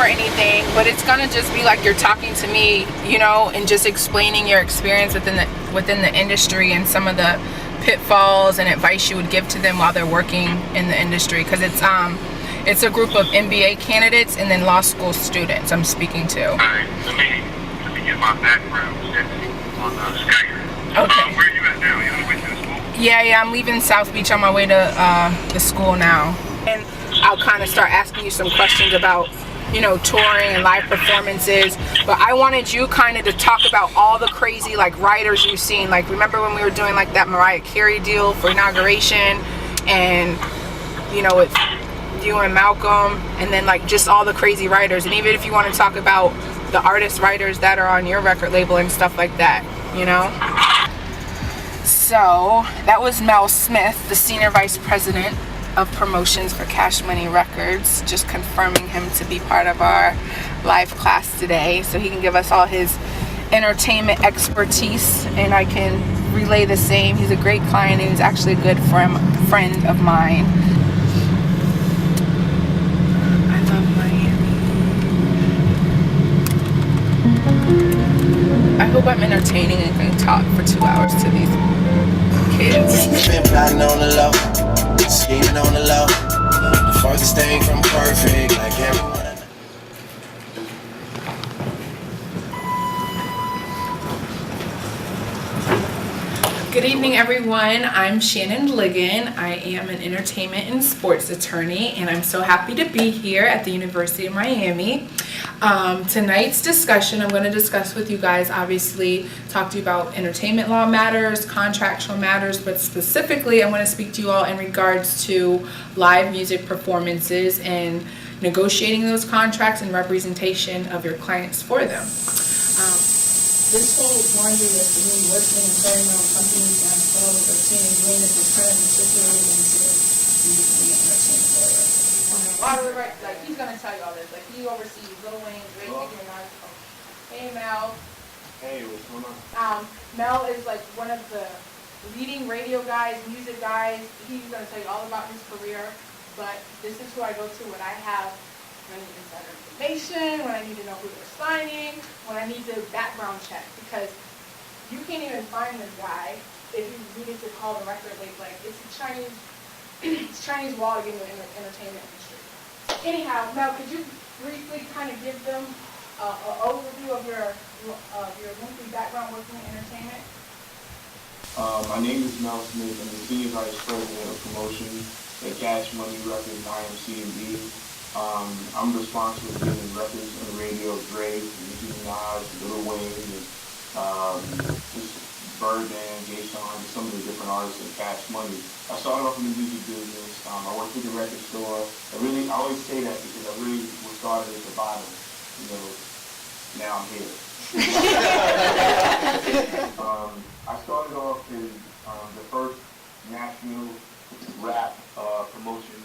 anything, but it's gonna just be like you're talking to me, you know, and just explaining your experience within the industry and some of the pitfalls and advice you would give to them while they're working in the industry, because it's a group of MBA candidates and then law school students I'm speaking to. All right, let me get my background set on Skype. Okay. Where are you at now? You on the way to the school? Yeah, I'm leaving South Beach on my way to the school now. And I'll kind of start asking you some questions about, you know, touring and live performances. But I wanted you kind of to talk about all the crazy like writers you've seen. Like, remember when we were doing like that Mariah Carey deal for inauguration, and you know, it's you and Malcolm, and then like just all the crazy writers. And even if you want to talk about the artist writers that are on your record label and stuff like that, you know. So that was Mel Smith, the Senior Vice President of Promotions for Cash Money Records, just confirming him to be part of our live class today so he can give us all his entertainment expertise, and I can relay the same. He's a great client and he's actually a good friend of mine. I love Miami. I hope I'm entertaining and can talk for 2 hours to these kids. Been plotting on the low, scheming on the low. The furthest thing from perfect, like everyone. Good evening, everyone. I'm Shannon UM. I am an entertainment and sports attorney, and I'm so happy to be here at the University of Miami. Tonight's discussion, I'm going to discuss with you guys, obviously, talk to you about entertainment law matters, contractual matters, but specifically, I want to speak to you all in regards to live music performances and negotiating those contracts and representation of your clients for them. This whole laundry list of me working and starting my own companies and 12 or 13 agreements is kind of matriculated into the entertainment lawyer. A lot of the right, like he's gonna tell you all this. Like he oversees Lil Wayne's radio and Hey Mel. Hey, what's going on? Mel is like one of the leading radio guys, music guys. He's gonna tell you all about his career. But this is who I go to when I have when I need insider information, when I need to know who they're signing, when I need to background check, because you can't even find this guy if you needed to call the record label. Like it's a Chinese wall to get into the entertainment industry. Anyhow, Mel, could you briefly kind of give them an overview of your lengthy background working in entertainment? My name is Mel Smith. I'm the Senior Vice President of Promotion at Cash Money Records, IMC&B. I'm responsible for getting records on the radio of Drake, Nicki Minaj, Lil Wayne, just Birdman, Jay Sean, just some of the different artists in Cash Money. I started off in the music business. I worked at the record store. I always say that because I really was started at the bottom. You know, now I'm here. I started off as the first national rap promotion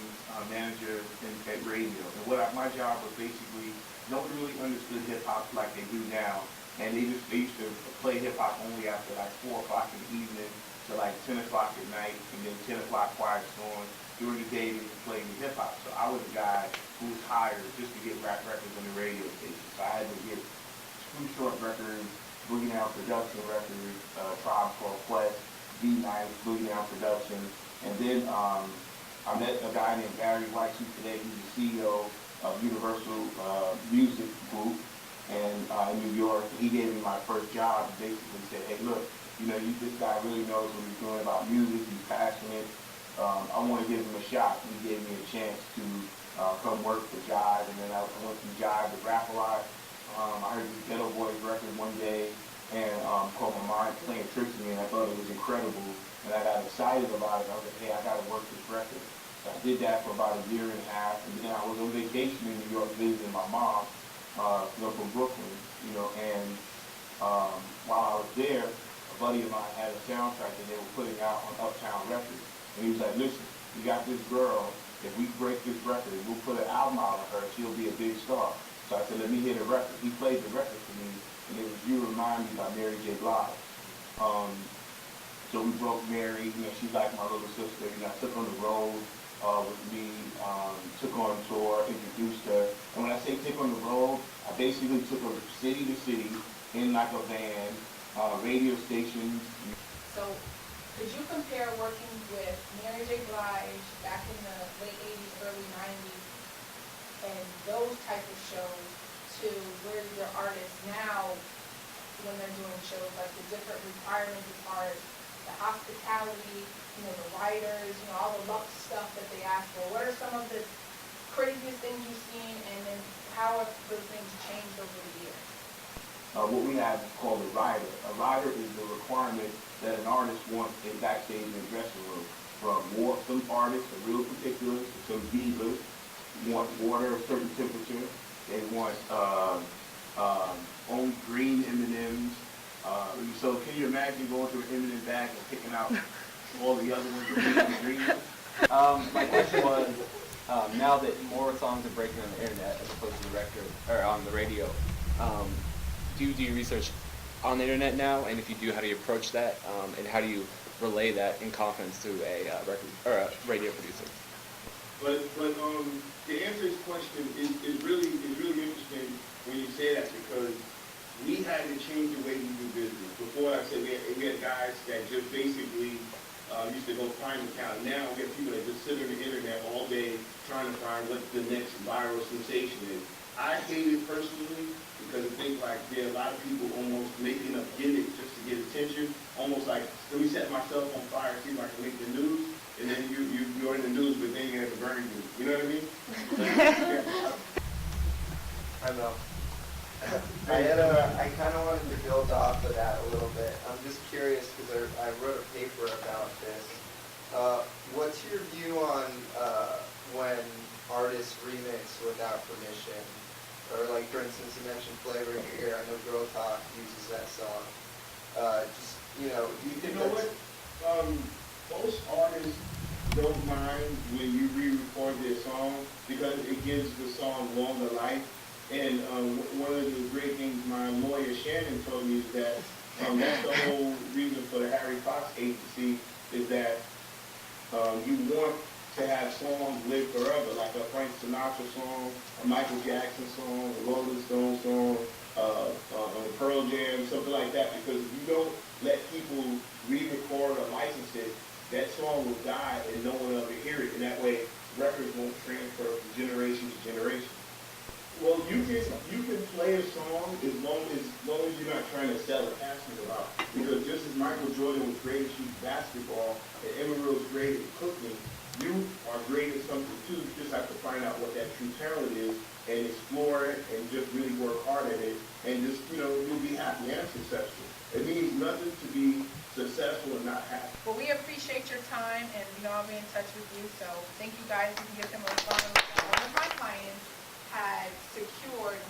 manager at radio. And my job was basically, no one really understood hip-hop like they do now. And they used to play hip-hop only after like 4 o'clock in the evening to like 10 o'clock at night, and then 10 o'clock quiet storm. During the day, they would play hip-hop. So I was a guy who was hired just to get rap records on the radio station. So I had to get Too Short records, Boogie Down Production records, Tribe Called Quest, D-Nice, Boogie Down Production. And then I met a guy named Barry White, who today he's the CEO of Universal Music Group in New York. He gave me my first job and basically said, hey, look, you know, this guy really knows what he's doing about music. He's passionate. I want to give him a shot. He gave me a chance to come work for Jive, and then I went from Jive to Rap A Lot. I heard this Ghetto Boys record one day and called my mind playing tricks to me, and I thought it was incredible. And I got excited about it. I was like, hey, I got to work this record. So I did that for about a year and a half, and then I was on vacation in New York visiting my mom, from Brooklyn, you know, and while I was there, a buddy of mine had a soundtrack that they were putting out on Uptown Records. And he was like, listen, we got this girl, if we break this record, we'll put an album out on her, she'll be a big star. So I said, let me hear the record. He played the record for me, and it was You Remind Me by Mary J. Blige. So we broke Mary, you know, she's like my little sister, you know, I took her on the road, with me, took on tour, introduced her. And when I say take on the road, I basically took her city to city in like a van, radio stations. So, could you compare working with Mary J. Blige back in the late 80s, early 90s, and those type of shows to where your artists now, when they're doing shows, like the different requirements as far as the hospitality, the writers, all the luck stuff that they ask for? What are some of the craziest things you've seen, and then how have those things changed over the years? What we have called a rider. A rider is the requirement that an artist wants in backstage in the dressing room. Some artists are real particular, some divas want water a certain temperature. They want only green M&Ms. So can you imagine going to an M&M bag and picking out all the other ones that are green? My question was, now that more songs are breaking on the internet as opposed to the record or on the radio, do you do your research on the internet now? And if you do, how do you approach that? And how do you relay that in confidence to a record or a radio producer? But to answer this question is really interesting when you say that, because we had to change the way we do business. Before, I said we had guys that just basically used to go find account. Now we have people that just sit on the internet all day trying to find what the next viral sensation is. I hate it personally because I think like there are a lot of people almost making up gimmicks just to get attention. Almost like, let me set myself on fire, see if I can make the news, and then you're in the news, but then you have to burn you. You know what I mean? I know. I kind of wanted to build off of that a little bit. I'm just curious because I wrote a paper about this. What's your view on when artists remix without permission? Or like, for instance, you mentioned Flavor here. I know Girl Talk uses that song. Do you think what? Most artists don't mind when you re-record their song because it gives the song longer life. And one of the great things my lawyer Shannon told me is that that's the whole reason for the Harry Fox agency, is that you want to have songs live forever, like a Frank Sinatra song, a Michael Jackson song, a Rolling Stone song, a Pearl Jam, something like that, because if you don't let people re-record or license it, that song will die and no one will ever hear it, and that way records won't transfer from generation to generation. Well, you can play a song as long as you're not trying to sell a passion about it. Because just as Michael Jordan was great at shooting basketball and Emerald was great at cooking, you are great at something too. You just have to find out what that true talent is and explore it and just really work hard at it, and just you'll be happy and successful. It means nothing to be successful and not happy. Well, we appreciate your time, and I'll be in touch with you. So thank you guys. You can give him a phone. One of my clients had secured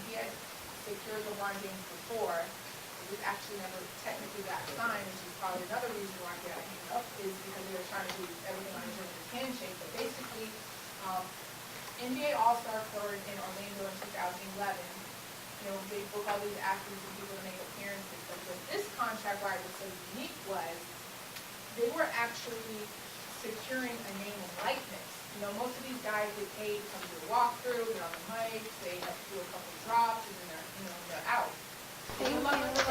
LeBron James before. It was actually never technically got signed, which is probably another reason why he got hanged up, is because they were trying to do everything on his handshake. But basically, NBA All-Star occurred in Orlando in 2011. They book all these athletes and people to make appearances. But what this contract why it was so unique was they were actually securing a name and likeness. Most of these guys get paid to come do a walkthrough, they're on the mic, they have to do a couple drops, and then they're out. Good luck with the